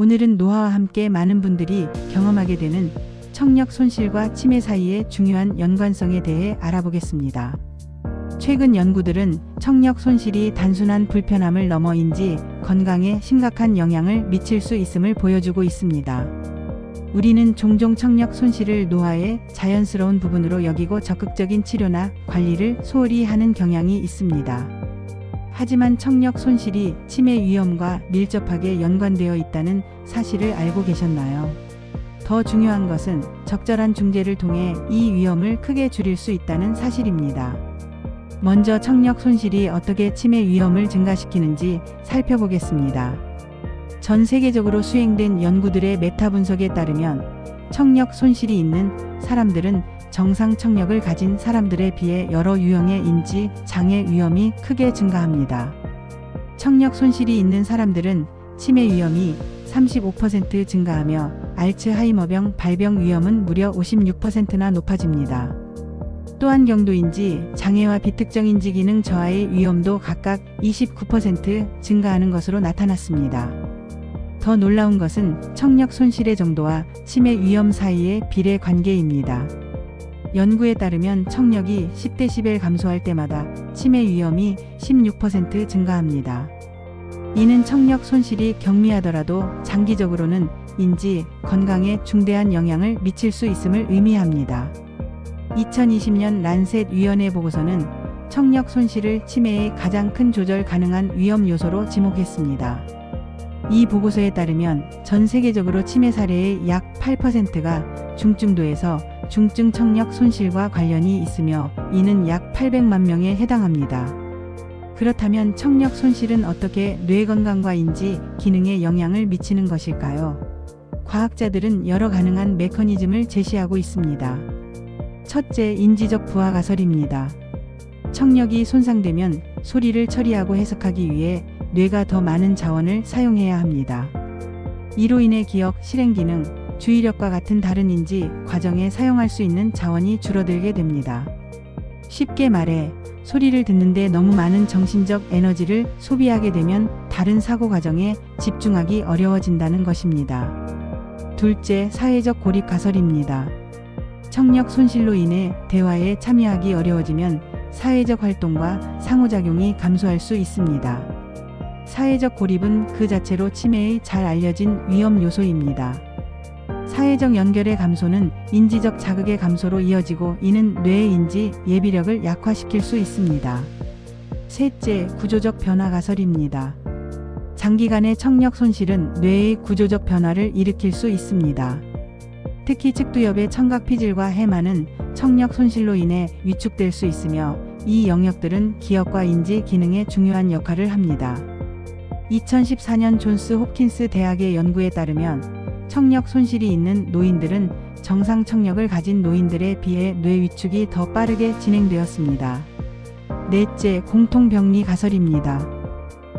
오늘은 노화와 함께 많은 분들이 경험하게 되는 청력 손실과 치매 사이의 중요한 연관성에 대해 알아보겠습니다. 최근 연구들은 청력 손실이 단순한 불편함을 넘어 인지 건강에 심각한 영향을 미칠 수 있음을 보여주고 있습니다. 우리는 종종 청력 손실을 노화의 자연스러운 부분으로 여기고 적극적인 치료나 관리를 소홀히 하는 경향이 있습니다. 하지만 청력 손실이 치매 위험과 밀접하게 연관되어 있다는 사실을 알고 계셨나요? 더 중요한 것은 적절한 중재를 통해 이 위험을 크게 줄일 수 있다는 사실입니다. 먼저 청력 손실이 어떻게 치매 위험을 증가시키는지 살펴보겠습니다. 전 세계적으로 수행된 연구들의 메타 분석에 따르면 청력 손실이 있는 사람들은 정상 청력을 가진 사람들에 비해 여러 유형의 인지 장애 위험이 크게 증가합니다. 청력 손실이 있는 사람들은 치매 위험이 35% 증가하며 알츠하이머병 발병 위험은 무려 56%나 높아집니다. 또한 경도인지 장애와 비특정 인지 기능 저하의 위험도 각각 29% 증가하는 것으로 나타났습니다. 더 놀라운 것은 청력 손실의 정도와 치매 위험 사이의 비례 관계입니다. 연구에 따르면 청력이 10dB 감소할 때마다 치매 위험이 16% 증가합니다. 이는 청력 손실이 경미하더라도 장기적으로는 인지 건강에 중대한 영향을 미칠 수 있음을 의미합니다. 2020년 란셋 위원회 보고서는 청력 손실을 치매의 가장 큰 조절 가능한 위험 요소로 지목했습니다. 이 보고서에 따르면 전 세계적으로 치매 사례의 약 8%가 중증도에서 중증 청력 손실과 관련이 있으며 이는 약 800만 명에 해당합니다. 그렇다면 청력 손실은 어떻게 뇌 건강과 인지 기능에 영향을 미치는 것일까요? 과학자들은 여러 가능한 메커니즘을 제시하고 있습니다. 첫째, 인지적 부하 가설입니다. 청력이 손상되면 소리를 처리하고 해석하기 위해 뇌가 더 많은 자원을 사용해야 합니다. 이로 인해 기억, 실행 기능, 주의력과 같은 다른 인지 과정에 사용할 수 있는 자원이 줄어들게 됩니다. 쉽게 말해 소리를 듣는데 너무 많은 정신적 에너지를 소비하게 되면 다른 사고 과정에 집중하기 어려워진다는 것입니다. 둘째, 사회적 고립 가설입니다. 청력 손실로 인해 대화에 참여하기 어려워지면 사회적 활동과 상호작용이 감소할 수 있습니다. 사회적 고립은 그 자체로 치매의 잘 알려진 위험 요소입니다. 사회적 연결의 감소는 인지적 자극의 감소로 이어지고 이는 뇌의 인지 예비력을 약화시킬 수 있습니다. 셋째, 구조적 변화 가설입니다. 장기간의 청력 손실은 뇌의 구조적 변화를 일으킬 수 있습니다. 특히 측두엽의 청각 피질과 해마는 청력 손실로 인해 위축될 수 있으며 이 영역들은 기억과 인지 기능에 중요한 역할을 합니다. 2014년 존스 홉킨스 대학의 연구에 따르면 청력 손실이 있는 노인들은 정상 청력을 가진 노인들에 비해 뇌 위축이 더 빠르게 진행되었습니다. 넷째, 공통병리 가설입니다.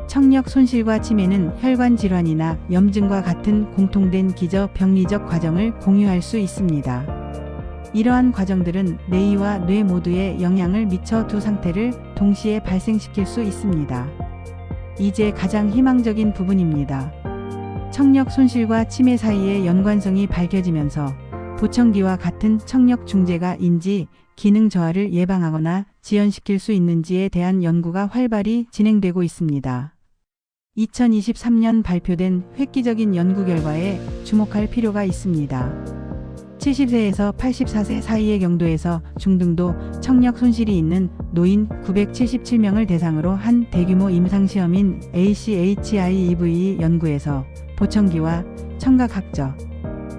청력 손실과 치매는 혈관 질환이나 염증과 같은 공통된 기저 병리적 과정을 공유할 수 있습니다. 이러한 과정들은 뇌와 뇌 모두에 영향을 미쳐 두 상태를 동시에 발생시킬 수 있습니다. 이제 가장 희망적인 부분입니다. 청력 손실과 치매 사이의 연관성이 밝혀지면서 보청기와 같은 청력 중재가 인지 기능 저하를 예방하거나 지연시킬 수 있는지에 대한 연구가 활발히 진행되고 있습니다. 2023년 발표된 획기적인 연구 결과에 주목할 필요가 있습니다. 70세에서 84세 사이의 경도에서 중등도 청력 손실이 있는 노인 977명을 대상으로 한 대규모 임상시험인 ACHIEVE 연구에서 보청기와 청각학적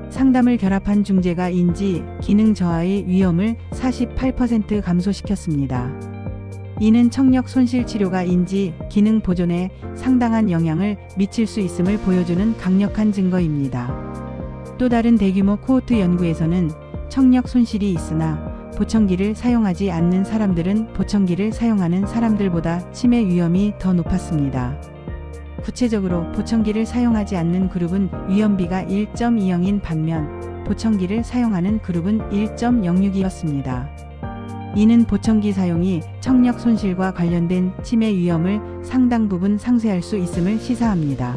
상담을 결합한 중재가 인지 기능 저하의 위험을 48% 감소시켰습니다. 이는 청력 손실 치료가 인지 기능 보존에 상당한 영향을 미칠 수 있음을 보여주는 강력한 증거입니다. 또 다른 대규모 코호트 연구에서는 청력 손실이 있으나 보청기를 사용하지 않는 사람들은 보청기를 사용하는 사람들보다 치매 위험이 더 높았습니다. 구체적으로 보청기를 사용하지 않는 그룹은 위험비가 1.20인 반면 보청기를 사용하는 그룹은 1.06이었습니다. 이는 보청기 사용이 청력 손실과 관련된 치매 위험을 상당 부분 상쇄할 수 있음을 시사합니다.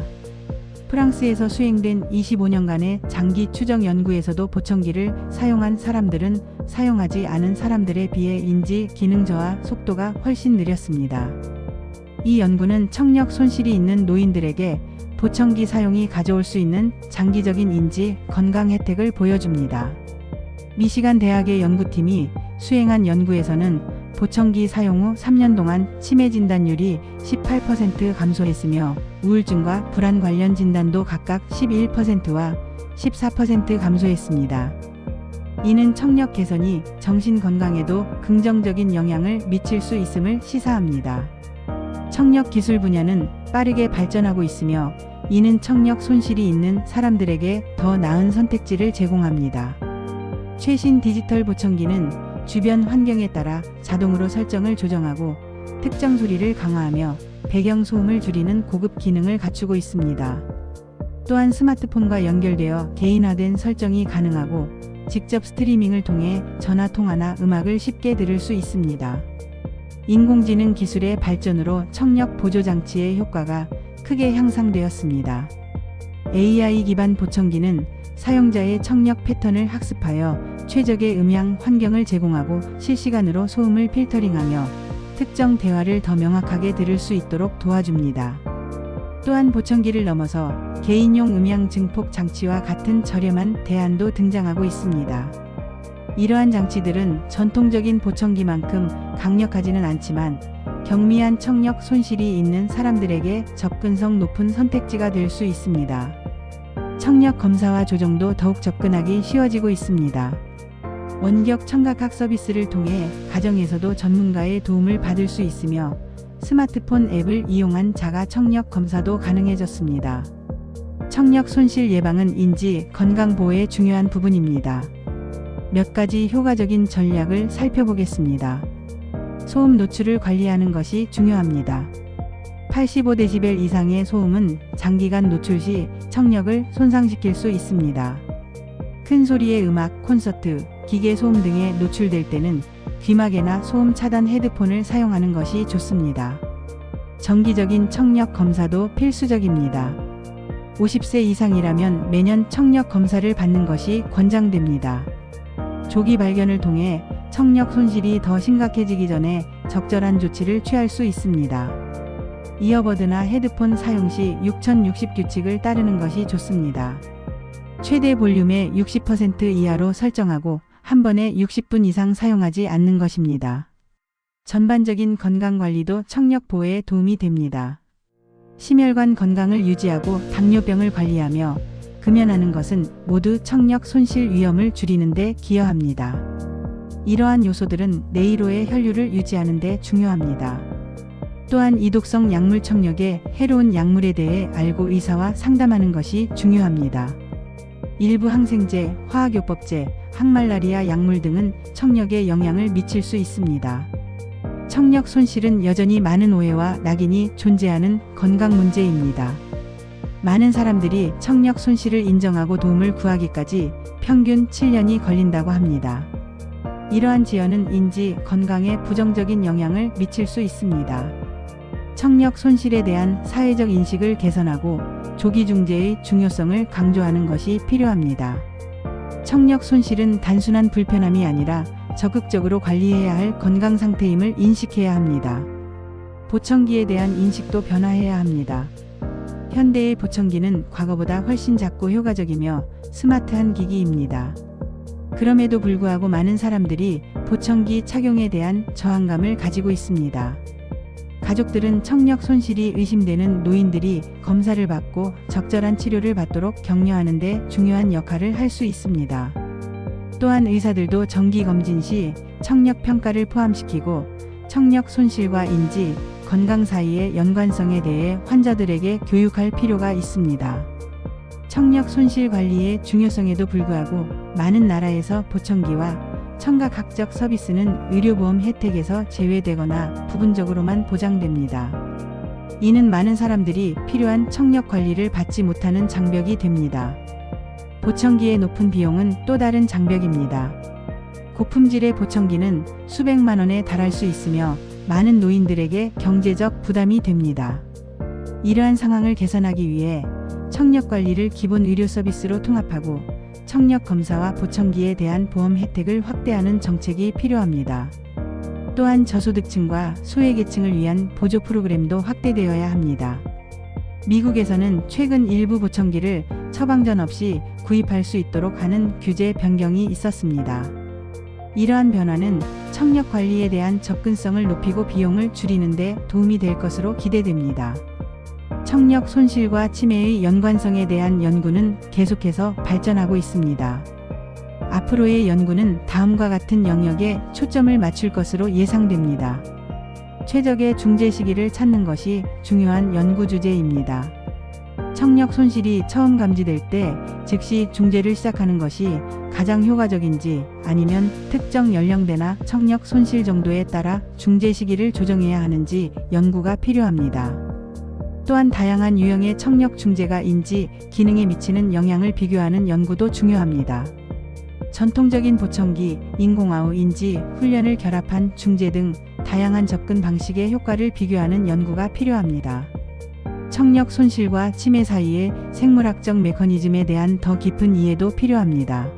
프랑스에서 수행된 25년간의 장기 추적 연구에서도 보청기를 사용한 사람들은 사용하지 않은 사람들에 비해 인지 기능 저하 속도가 훨씬 느렸습니다. 이 연구는 청력 손실이 있는 노인들에게 보청기 사용이 가져올 수 있는 장기적인 인지 건강 혜택을 보여줍니다. 미시간 대학의 연구팀이 수행한 연구에서는 보청기 사용 후 3년 동안 치매 진단율이 18% 감소했으며 우울증과 불안 관련 진단도 각각 11%와 14% 감소했습니다. 이는 청력 개선이 정신 건강에도 긍정적인 영향을 미칠 수 있음을 시사합니다. 청력 기술 분야는 빠르게 발전하고 있으며 이는 청력 손실이 있는 사람들에게 더 나은 선택지를 제공합니다. 최신 디지털 보청기는 주변 환경에 따라 자동으로 설정을 조정하고 특정 소리를 강화하며 배경 소음을 줄이는 고급 기능을 갖추고 있습니다. 또한 스마트폰과 연결되어 개인화된 설정이 가능하고 직접 스트리밍을 통해 전화 통화나 음악을 쉽게 들을 수 있습니다. 인공지능 기술의 발전으로 청력 보조 장치의 효과가 크게 향상되었습니다. AI 기반 보청기는 사용자의 청력 패턴을 학습하여 최적의 음향 환경을 제공하고 실시간으로 소음을 필터링하며 특정 대화를 더 명확하게 들을 수 있도록 도와줍니다. 또한 보청기를 넘어서 개인용 음향 증폭 장치와 같은 저렴한 대안도 등장하고 있습니다. 이러한 장치들은 전통적인 보청기만큼 강력하지는 않지만 경미한 청력 손실이 있는 사람들에게 접근성 높은 선택지가 될 수 있습니다. 청력 검사와 조정도 더욱 접근하기 쉬워지고 있습니다. 원격 청각학 서비스를 통해 가정에서도 전문가의 도움을 받을 수 있으며 스마트폰 앱을 이용한 자가 청력 검사도 가능해졌습니다. 청력 손실 예방은 인지 건강 보호의 중요한 부분입니다. 몇 가지 효과적인 전략을 살펴보겠습니다. 소음 노출을 관리하는 것이 중요합니다. 85dB 이상의 소음은 장기간 노출 시 청력을 손상시킬 수 있습니다. 큰 소리의 음악, 콘서트, 기계 소음 등에 노출될 때는 귀마개나 소음 차단 헤드폰을 사용하는 것이 좋습니다. 정기적인 청력 검사도 필수적입니다. 50세 이상이라면 매년 청력 검사를 받는 것이 권장됩니다. 조기 발견을 통해 청력 손실이 더 심각해지기 전에 적절한 조치를 취할 수 있습니다. 이어버드나 헤드폰 사용 시 6060 규칙을 따르는 것이 좋습니다. 최대 볼륨의 60% 이하로 설정하고 한 번에 60분 이상 사용하지 않는 것입니다. 전반적인 건강관리도 청력 보호에 도움이 됩니다. 심혈관 건강을 유지하고 당뇨병을 관리하며 금연하는 것은 모두 청력 손실 위험을 줄이는 데 기여합니다. 이러한 요소들은 뇌로의 혈류를 유지하는 데 중요합니다. 또한 이독성 약물 청력의 해로운 약물에 대해 알고 의사와 상담하는 것이 중요합니다. 일부 항생제, 화학요법제, 항말라리아 약물 등은 청력에 영향을 미칠 수 있습니다. 청력 손실은 여전히 많은 오해와 낙인이 존재하는 건강 문제입니다. 많은 사람들이 청력 손실을 인정하고 도움을 구하기까지 평균 7년이 걸린다고 합니다. 이러한 지연은 인지 건강에 부정적인 영향을 미칠 수 있습니다. 청력 손실에 대한 사회적 인식을 개선하고 조기 중재의 중요성을 강조하는 것이 필요합니다. 청력 손실은 단순한 불편함이 아니라 적극적으로 관리해야 할 건강 상태임을 인식해야 합니다. 보청기에 대한 인식도 변화해야 합니다. 현대의 보청기는 과거보다 훨씬 작고 효과적이며 스마트한 기기입니다. 그럼에도 불구하고 많은 사람들이 보청기 착용에 대한 저항감을 가지고 있습니다. 가족들은 청력 손실이 의심되는 노인들이 검사를 받고 적절한 치료를 받도록 격려하는 데 중요한 역할을 할 수 있습니다. 또한 의사들도 정기검진 시 청력 평가를 포함시키고 청력 손실과 인지, 건강 사이의 연관성에 대해 환자들에게 교육할 필요가 있습니다. 청력 손실 관리의 중요성에도 불구하고 많은 나라에서 보청기와 청각학적 서비스는 의료보험 혜택에서 제외되거나 부분적으로만 보장됩니다. 이는 많은 사람들이 필요한 청력 관리를 받지 못하는 장벽이 됩니다. 보청기의 높은 비용은 또 다른 장벽입니다. 고품질의 보청기는 수백만 원에 달할 수 있으며 많은 노인들에게 경제적 부담이 됩니다. 이러한 상황을 개선하기 위해 청력 관리를 기본 의료 서비스로 통합하고 청력 검사와 보청기에 대한 보험 혜택을 확대하는 정책이 필요합니다. 또한 저소득층과 소외계층을 위한 보조 프로그램도 확대되어야 합니다. 미국에서는 최근 일부 보청기를 처방전 없이 구입할 수 있도록 하는 규제 변경이 있었습니다. 이러한 변화는 청력 관리에 대한 접근성을 높이고 비용을 줄이는 데 도움이 될 것으로 기대됩니다. 청력 손실과 치매의 연관성에 대한 연구는 계속해서 발전하고 있습니다. 앞으로의 연구는 다음과 같은 영역에 초점을 맞출 것으로 예상됩니다. 최적의 중재 시기를 찾는 것이 중요한 연구 주제입니다. 청력 손실이 처음 감지될 때 즉시 중재를 시작하는 것이 가장 효과적인지, 아니면 특정 연령대나 청력 손실 정도에 따라 중재 시기를 조정해야 하는지 연구가 필요합니다. 또한 다양한 유형의 청력 중재가 인지 기능에 미치는 영향을 비교하는 연구도 중요합니다. 전통적인 보청기, 인공아우 인지 훈련을 결합한 중재 등 다양한 접근 방식의 효과를 비교하는 연구가 필요합니다. 청력 손실과 치매 사이의 생물학적 메커니즘에 대한 더 깊은 이해도 필요합니다.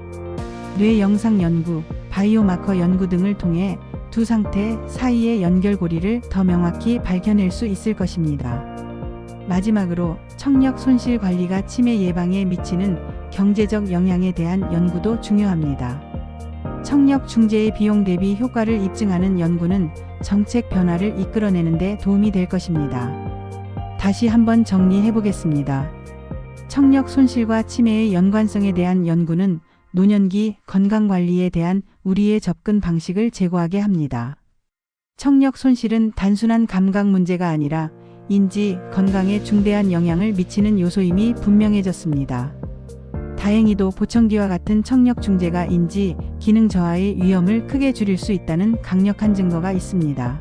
뇌 영상 연구, 바이오마커 연구 등을 통해 두 상태 사이의 연결고리를 더 명확히 밝혀낼 수 있을 것입니다. 마지막으로 청력 손실 관리가 치매 예방에 미치는 경제적 영향에 대한 연구도 중요합니다. 청력 중재의 비용 대비 효과를 입증하는 연구는 정책 변화를 이끌어내는 데 도움이 될 것입니다. 다시 한번 정리해 보겠습니다. 청력 손실과 치매의 연관성에 대한 연구는 노년기 건강관리에 대한 우리의 접근 방식을 제고하게 합니다. 청력 손실은 단순한 감각 문제가 아니라 인지, 건강에 중대한 영향을 미치는 요소임이 분명해졌습니다. 다행히도 보청기와 같은 청력 중재가 인지, 기능 저하의 위험을 크게 줄일 수 있다는 강력한 증거가 있습니다.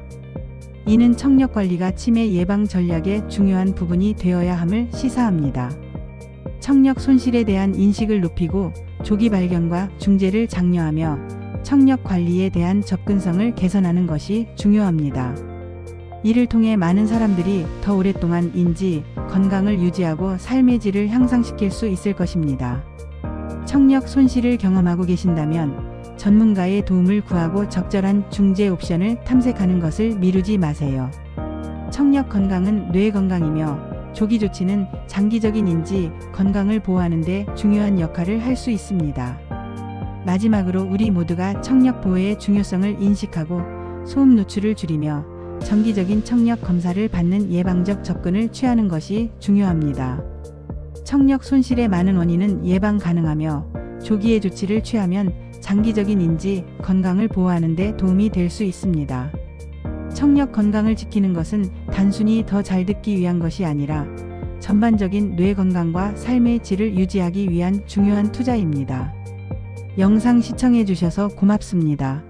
이는 청력 관리가 치매 예방 전략의 중요한 부분이 되어야 함을 시사합니다. 청력 손실에 대한 인식을 높이고 조기 발견과 중재를 장려하며 청력 관리에 대한 접근성을 개선하는 것이 중요합니다. 이를 통해 많은 사람들이 더 오랫동안 인지, 건강을 유지하고 삶의 질을 향상시킬 수 있을 것입니다. 청력 손실을 경험하고 계신다면 전문가의 도움을 구하고 적절한 중재 옵션을 탐색하는 것을 미루지 마세요. 청력 건강은 뇌 건강이며 조기 조치는 장기적인 인지, 건강을 보호하는 데 중요한 역할을 할 수 있습니다. 마지막으로 우리 모두가 청력 보호의 중요성을 인식하고 소음 노출을 줄이며 정기적인 청력 검사를 받는 예방적 접근을 취하는 것이 중요합니다. 청력 손실의 많은 원인은 예방 가능하며 조기에 조치를 취하면 장기적인 인지, 건강을 보호하는 데 도움이 될 수 있습니다. 청력 건강을 지키는 것은 단순히 더 잘 듣기 위한 것이 아니라 전반적인 뇌 건강과 삶의 질을 유지하기 위한 중요한 투자입니다. 영상 시청해 주셔서 고맙습니다.